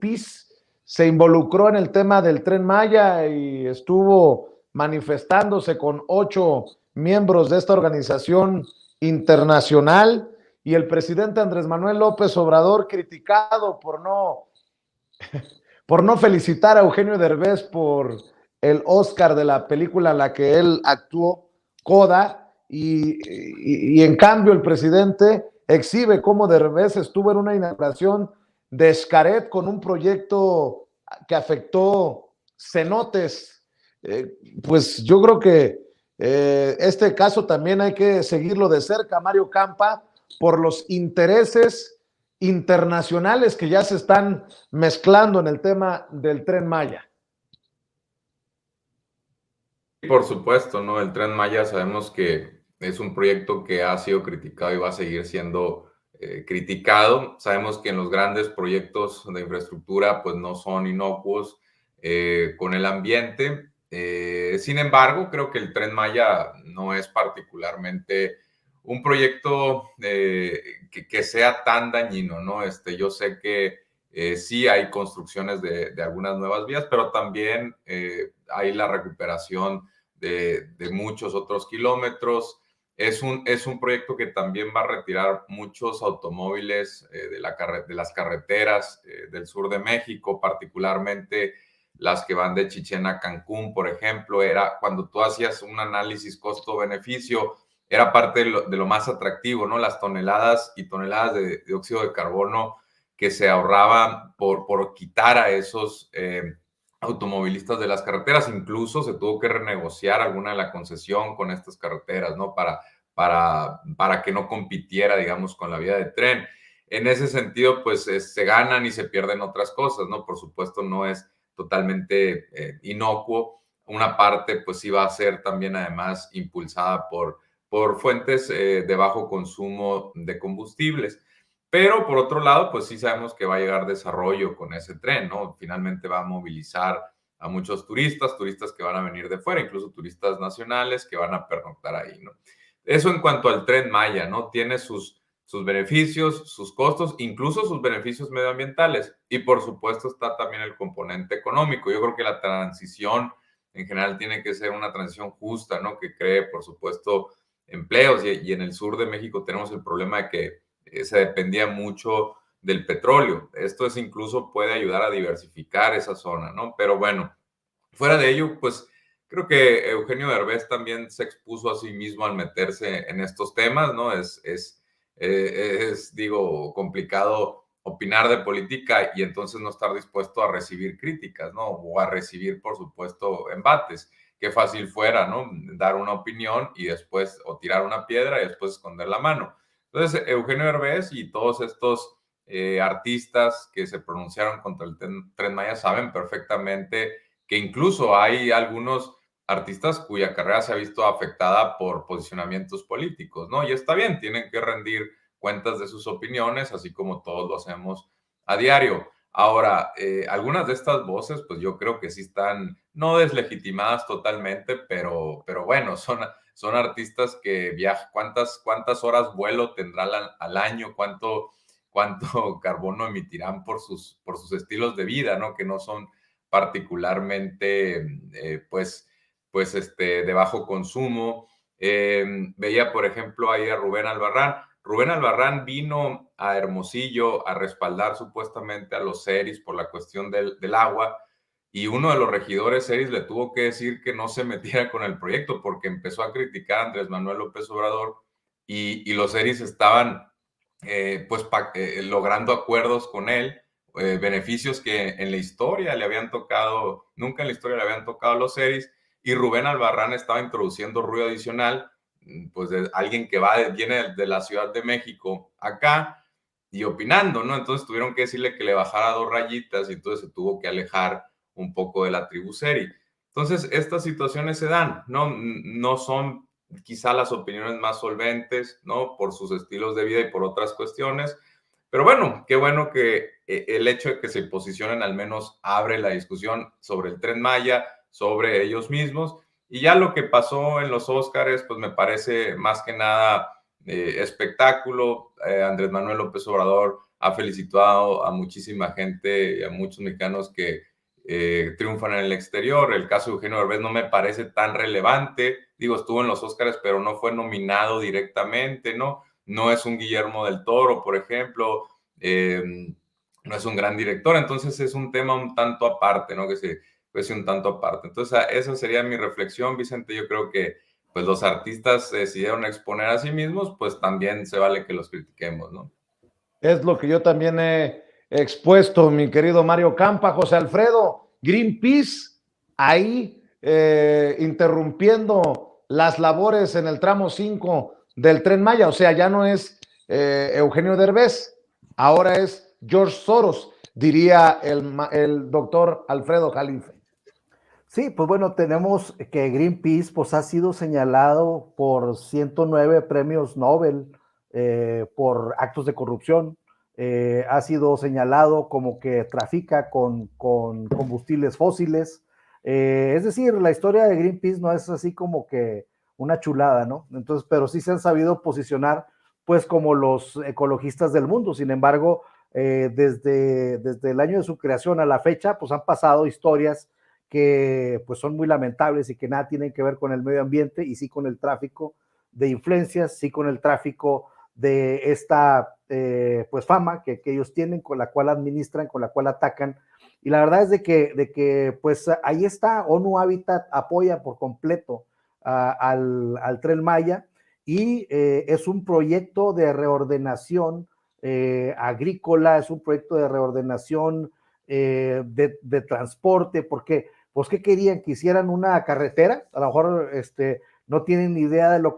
PiS se involucró en el tema del Tren Maya y estuvo manifestándose con 8 miembros de esta organización internacional, y el presidente Andrés Manuel López Obrador, criticado por no felicitar a Eugenio Derbez por el Oscar de la película en la que él actuó, Coda, y en cambio el presidente exhibe cómo Derbez estuvo en una inauguración de Xcaret con un proyecto que afectó cenotes. Pues yo creo que este caso también hay que seguirlo de cerca, Mario Campa, por los intereses internacionales que ya se están mezclando en el tema del Tren Maya. Por supuesto, ¿no? El Tren Maya sabemos que es un proyecto que ha sido criticado y va a seguir siendo criticado. Sabemos que en los grandes proyectos de infraestructura pues no son inocuos con el ambiente. Sin embargo, creo que el Tren Maya no es particularmente un proyecto que sea tan dañino, ¿no? Yo sé que sí hay construcciones de algunas nuevas vías, pero también hay la recuperación de muchos otros kilómetros. Es un proyecto que también va a retirar muchos automóviles de las carreteras del sur de México, particularmente las que van de Chichén a Cancún, por ejemplo. Era cuando tú hacías un análisis costo-beneficio, era parte de lo más atractivo, ¿no? Las toneladas y toneladas de dióxido de carbono que se ahorraban por quitar a esos automovilistas de las carreteras. Incluso se tuvo que renegociar alguna de la concesión con estas carreteras, ¿no? Para que no compitiera, digamos, con la vía de tren. En ese sentido, pues se ganan y se pierden otras cosas, ¿no? Por supuesto, no es totalmente inocuo. Una parte, pues sí va a ser también, además, impulsada por fuentes de bajo consumo de combustibles. Pero por otro lado, pues sí sabemos que va a llegar desarrollo con ese tren, ¿no? Finalmente va a movilizar a muchos turistas que van a venir de fuera, incluso turistas nacionales que van a pernoctar ahí, ¿no? Eso en cuanto al Tren Maya, ¿no? Tiene sus beneficios, sus costos, incluso sus beneficios medioambientales. Y por supuesto está también el componente económico. Yo creo que la transición en general tiene que ser una transición justa, ¿no? Que cree, por supuesto, empleos. Y en el sur de México tenemos el problema de que se dependía mucho del petróleo. Esto incluso puede ayudar a diversificar esa zona, ¿no? Pero bueno, fuera de ello, pues creo que Eugenio Derbez también se expuso a sí mismo al meterse en estos temas, ¿no? Digo, complicado opinar de política y entonces no estar dispuesto a recibir críticas, ¿no? O a recibir, por supuesto, embates. Qué fácil fuera, ¿no? Dar una opinión y después, o tirar una piedra y después esconder la mano. Entonces, Eugenio Derbez y todos estos artistas que se pronunciaron contra el Tren Maya saben perfectamente que incluso hay algunos artistas cuya carrera se ha visto afectada por posicionamientos políticos, ¿no? Y está bien, tienen que rendir cuentas de sus opiniones, así como todos lo hacemos a diario. Ahora, algunas de estas voces, pues yo creo que sí están no deslegitimadas totalmente, pero bueno, son artistas que viajan, cuántas horas vuelo tendrán al año, cuánto carbono emitirán por sus estilos de vida, ¿no? Que no son particularmente, de bajo consumo. Veía, por ejemplo, ahí a Rubén Albarrán. Rubén Albarrán vino a Hermosillo a respaldar supuestamente a los seris por la cuestión del agua, y uno de los regidores seris le tuvo que decir que no se metiera con el proyecto porque empezó a criticar a Andrés Manuel López Obrador y los seris estaban logrando acuerdos con él, beneficios que en la historia le habían tocado, nunca en la historia le habían tocado a los seris, y Rubén Albarrán estaba introduciendo ruido adicional, pues de alguien que viene de la Ciudad de México acá y opinando, ¿no? Entonces tuvieron que decirle que le bajara 2 rayitas y entonces se tuvo que alejar un poco de la tribu seri. Entonces, estas situaciones se dan, ¿no? No son quizá las opiniones más solventes, ¿no? Por sus estilos de vida y por otras cuestiones. Pero bueno, qué bueno que el hecho de que se posicionen al menos abre la discusión sobre el Tren Maya, sobre ellos mismos. Y ya lo que pasó en los Óscares, pues me parece más que nada espectáculo. Andrés Manuel López Obrador ha felicitado a muchísima gente y a muchos mexicanos que triunfan en el exterior. El caso de Eugenio Derbez no me parece tan relevante. Digo, estuvo en los Óscares, pero no fue nominado directamente, ¿no? No es un Guillermo del Toro, por ejemplo. No es un gran director, entonces es un tema un tanto aparte, ¿no? Que se un tanto aparte. Entonces, esa sería mi reflexión, Vicente. Yo creo que pues los artistas se decidieron exponer a sí mismos, pues también se vale que los critiquemos, ¿no? Es lo que yo también he expuesto, mi querido Mario Campa. José Alfredo, Greenpeace, ahí interrumpiendo las labores en el tramo 5 del Tren Maya. O sea, ya no es Eugenio Derbez, ahora es George Soros, diría el doctor Alfredo Jalife. Sí, pues bueno, tenemos que Greenpeace pues ha sido señalado por 109 premios Nobel por actos de corrupción. Ha sido señalado como que trafica con combustibles fósiles. Es decir, la historia de Greenpeace no es así como que una chulada, ¿no? Entonces, pero sí se han sabido posicionar pues como los ecologistas del mundo. Sin embargo, desde el año de su creación a la fecha, pues han pasado historias que pues son muy lamentables y que nada tienen que ver con el medio ambiente y sí con el tráfico de influencias, sí con el tráfico de esta pues fama que ellos tienen, con la cual administran, con la cual atacan. Y la verdad es de que pues ahí está, ONU Habitat apoya por completo al Tren Maya y es un proyecto de reordenación agrícola, es un proyecto de reordenación de transporte, porque pues ¿qué querían? Que hicieran una carretera, a lo mejor no tienen ni idea de lo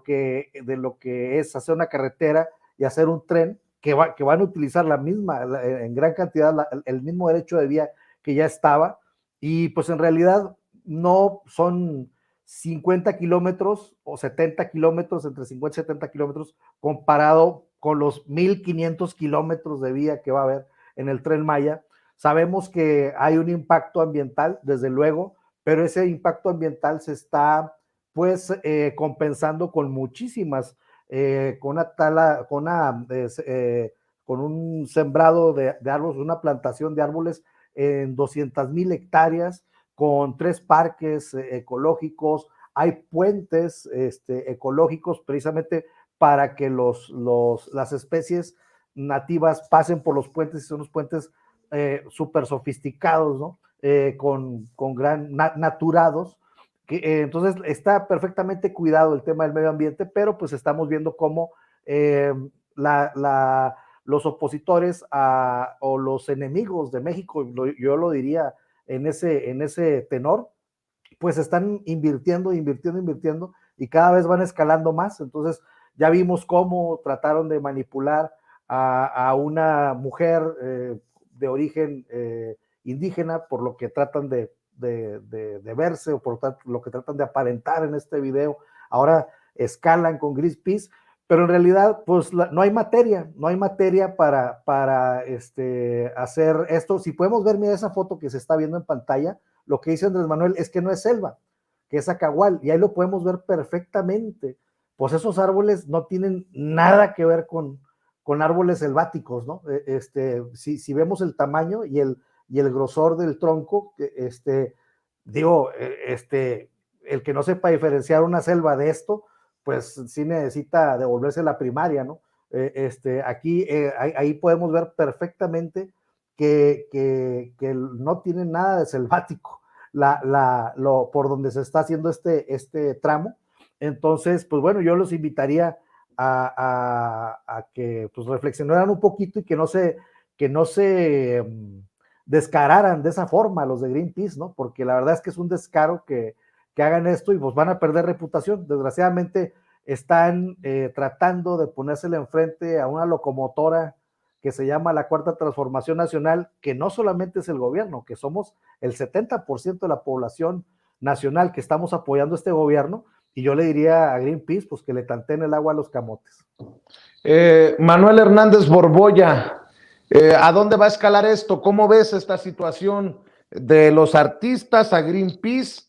que es hacer una carretera y hacer un tren que van a utilizar en gran cantidad el mismo derecho de vía que ya estaba, y pues en realidad no son 50 kilómetros o 70 kilómetros, entre 50 y 70 kilómetros, comparado con los 1,500 kilómetros de vía que va a haber en el Tren Maya. Sabemos que hay un impacto ambiental, desde luego, pero ese impacto ambiental se está pues compensando con muchísimas, con un sembrado de árboles, una plantación de árboles en 200,000 hectáreas, con 3 parques ecológicos, hay puentes ecológicos precisamente para que las especies nativas pasen por los puentes, y son los puentes súper sofisticados, ¿no? Con gran naturados. Entonces está perfectamente cuidado el tema del medio ambiente, pero pues estamos viendo cómo los opositores o los enemigos de México, yo lo diría en ese tenor, pues están invirtiendo y cada vez van escalando más. Entonces ya vimos cómo trataron de manipular a una mujer de origen indígena, por lo que tratan de verse o por lo que tratan de aparentar en este video. Ahora escalan con Greenpeace, pero en realidad pues no hay materia para hacer esto. Si podemos ver, mira esa foto que se está viendo en pantalla, lo que dice Andrés Manuel es que no es selva, que es acahual, y ahí lo podemos ver perfectamente. Pues esos árboles no tienen nada que ver con árboles selváticos, ¿no? Si vemos el tamaño y el grosor del tronco, el que no sepa diferenciar una selva de esto, pues sí necesita devolverse la primaria, ¿no? Aquí, ahí podemos ver perfectamente que no tiene nada de selvático por donde se está haciendo este tramo. Entonces, pues bueno, yo los invitaría a que pues reflexionaran un poquito y que no se descararan de esa forma los de Greenpeace, ¿no? Porque la verdad es que es un descaro que hagan esto y pues van a perder reputación. Desgraciadamente están tratando de ponérsele enfrente a una locomotora que se llama la Cuarta Transformación Nacional, que no solamente es el gobierno, que somos el 70% de la población nacional que estamos apoyando este gobierno, y yo le diría a Greenpeace pues que le tanteen el agua a los camotes. Manuel Hernández Borbolla, ¿a dónde va a escalar esto? ¿Cómo ves esta situación de los artistas a Greenpeace?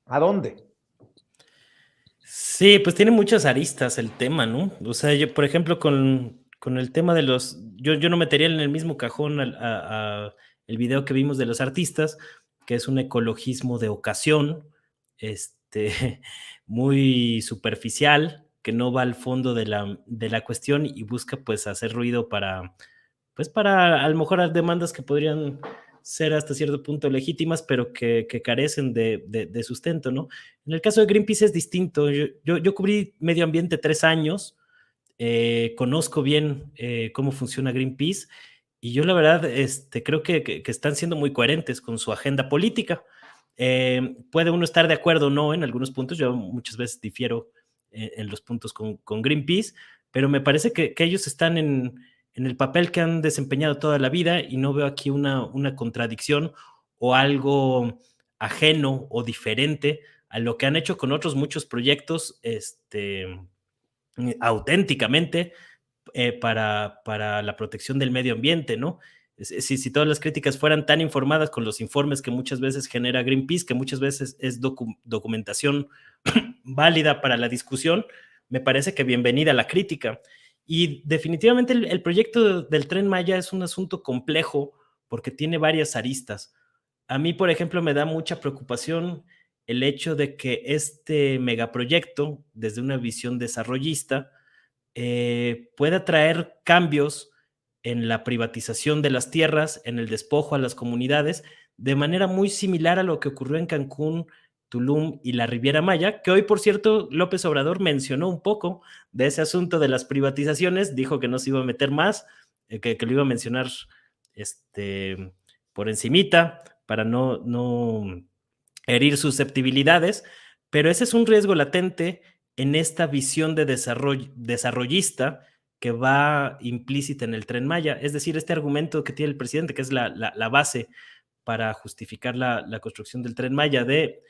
¿A dónde? Sí, pues tiene muchas aristas el tema, ¿no? O sea, yo, por ejemplo, con con el tema de yo no metería en el mismo cajón el video que vimos de los artistas, que es un ecologismo de ocasión, muy superficial, que no va al fondo de la cuestión y busca pues hacer ruido para a lo mejor las demandas que podrían ser hasta cierto punto legítimas, pero que carecen de sustento, ¿no? En el caso de Greenpeace es distinto. Yo cubrí medio ambiente 3 años, conozco bien cómo funciona Greenpeace y yo la verdad creo que están siendo muy coherentes con su agenda política. Puede uno estar de acuerdo o no en algunos puntos, yo muchas veces difiero en los puntos con Greenpeace, pero me parece que ellos están en el papel que han desempeñado toda la vida y no veo aquí una contradicción o algo ajeno o diferente a lo que han hecho con otros muchos proyectos auténticamente para la protección del medio ambiente, ¿no? Si todas las críticas fueran tan informadas con los informes que muchas veces genera Greenpeace, que muchas veces es documentación válida para la discusión, me parece que bienvenida la crítica. Y definitivamente el proyecto del Tren Maya es un asunto complejo porque tiene varias aristas. A mí, por ejemplo, me da mucha preocupación el hecho de que este megaproyecto, desde una visión desarrollista, pueda traer cambios en la privatización de las tierras, en el despojo a las comunidades, de manera muy similar a lo que ocurrió en Cancún, Tulum y la Riviera Maya, que hoy, por cierto, López Obrador mencionó un poco de ese asunto de las privatizaciones, dijo que no se iba a meter más, que lo iba a mencionar por encimita, para no herir susceptibilidades, pero ese es un riesgo latente en esta visión de desarrollista que va implícita en el Tren Maya. Es decir, este argumento que tiene el presidente, que es la base para justificar la construcción del Tren Maya, de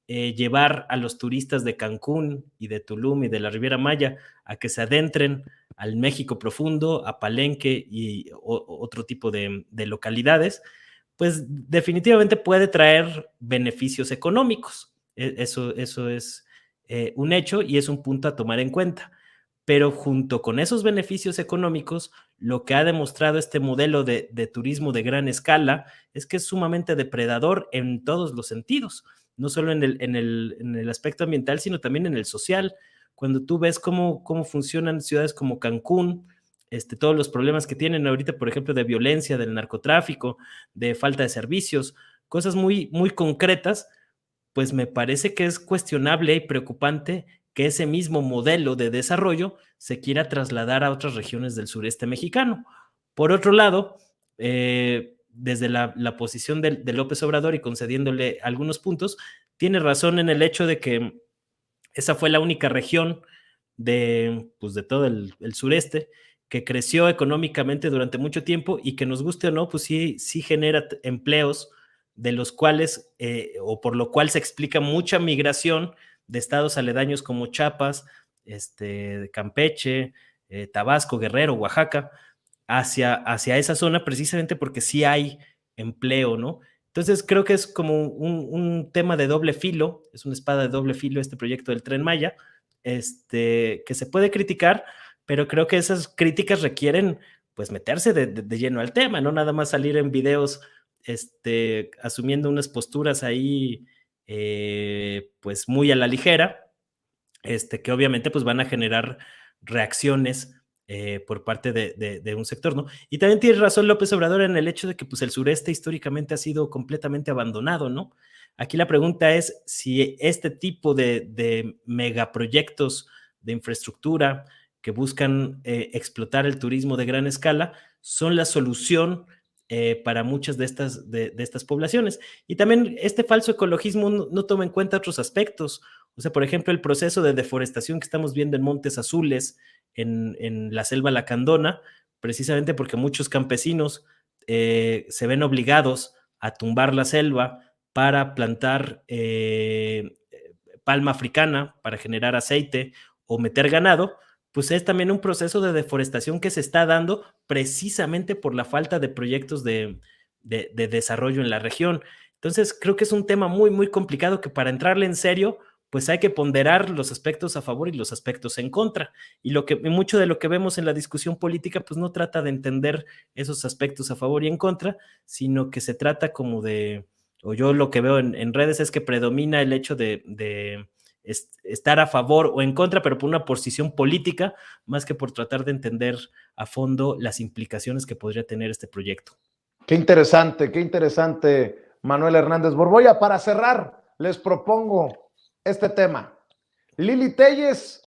llevar a los turistas de Cancún y de Tulum y de la Riviera Maya a que se adentren al México profundo, a Palenque y otro tipo de localidades, pues definitivamente puede traer beneficios económicos. Eso es un hecho y es un punto a tomar en cuenta. Pero junto con esos beneficios económicos, lo que ha demostrado este modelo de turismo de gran escala es que es sumamente depredador en todos los sentidos, no solo en el aspecto ambiental, sino también en el social. Cuando tú ves cómo funcionan ciudades como Cancún, todos los problemas que tienen ahorita, por ejemplo, de violencia, del narcotráfico, de falta de servicios, cosas muy, muy concretas, pues me parece que es cuestionable y preocupante que ese mismo modelo de desarrollo se quiera trasladar a otras regiones del sureste mexicano. Por otro lado, desde la posición de López Obrador y concediéndole algunos puntos, tiene razón en el hecho de que esa fue la única región de todo el sureste que creció económicamente durante mucho tiempo y que nos guste o no, pues sí genera empleos de los cuales, o por lo cual se explica mucha migración de estados aledaños como Chiapas, Campeche, Tabasco, Guerrero, Oaxaca, hacia esa zona precisamente porque sí hay empleo, ¿no? Entonces creo que es como un tema de doble filo, es una espada de doble filo este proyecto del Tren Maya, que se puede criticar, pero creo que esas críticas requieren pues meterse de lleno al tema, no nada más salir en videos asumiendo unas posturas ahí pues muy a la ligera, que obviamente pues van a generar reacciones por parte de un sector, ¿no? Y también tiene razón López Obrador en el hecho de que pues el sureste históricamente ha sido completamente abandonado, ¿no? Aquí la pregunta es si este tipo de megaproyectos de infraestructura que buscan explotar el turismo de gran escala son la solución para muchas de estas poblaciones. Y también este falso ecologismo no toma en cuenta otros aspectos. O sea, por ejemplo, el proceso de deforestación que estamos viendo en Montes Azules, en la selva lacandona, precisamente porque muchos campesinos se ven obligados a tumbar la selva para plantar palma africana, para generar aceite o meter ganado, pues es también un proceso de deforestación que se está dando precisamente por la falta de proyectos de desarrollo en la región. Entonces, creo que es un tema muy, muy complicado que para entrarle en serio, pues hay que ponderar los aspectos a favor y los aspectos en contra. Y mucho de lo que vemos en la discusión política, pues no trata de entender esos aspectos a favor y en contra, sino que se trata como o yo lo que veo en redes es que predomina el hecho de estar a favor o en contra, pero por una posición política, más que por tratar de entender a fondo las implicaciones que podría tener este proyecto. Qué interesante, Manuel Hernández Borbolla. Para cerrar, les propongo este tema. Lili Téllez